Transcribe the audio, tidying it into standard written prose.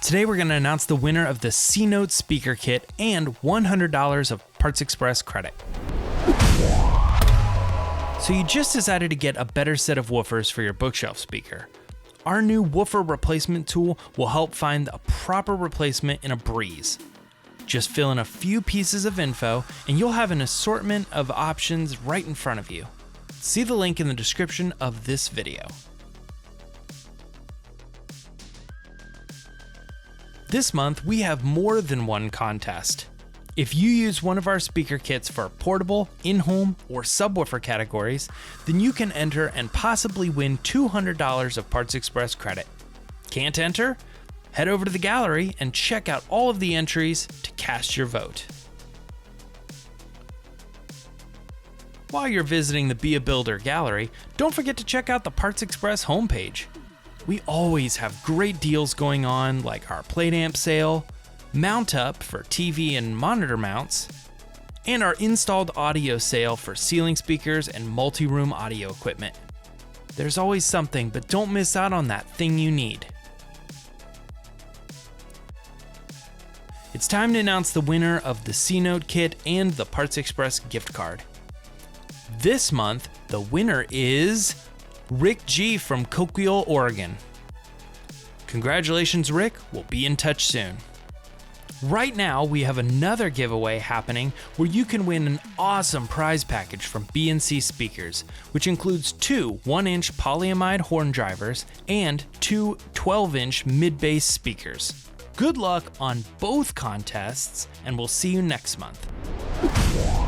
Today we're going to announce the winner of the C-Note speaker kit and $100 of Parts Express credit. So you just decided to get a better set of woofers for your bookshelf speaker. Our new woofer replacement tool will help find a proper replacement in a breeze. Just fill in a few pieces of info and you'll have an assortment of options right in front of you. See the link in the description of this video. This month, we have more than one contest. If you use one of our speaker kits for portable, in-home, or subwoofer categories, then you can enter and possibly win $200 of Parts Express credit. Can't enter? Head over to the gallery and check out all of the entries to cast your vote. While you're visiting the Be a Builder gallery, don't forget to check out the Parts Express homepage. We always have great deals going on, like our plate amp sale, mount up for TV and monitor mounts, and our installed audio sale for ceiling speakers and multi-room audio equipment. There's always something, but don't miss out on that thing you need. It's time to announce the winner of the C-Note kit and the Parts Express gift card. This month, the winner is Rick G from Coquille, Oregon. Congratulations, Rick. We'll be in touch soon. Right now, we have another giveaway happening where you can win an awesome prize package from B&C Speakers, which includes two 1-inch polyamide horn drivers and two 12-inch mid-bass speakers. Good luck on both contests, and we'll see you next month.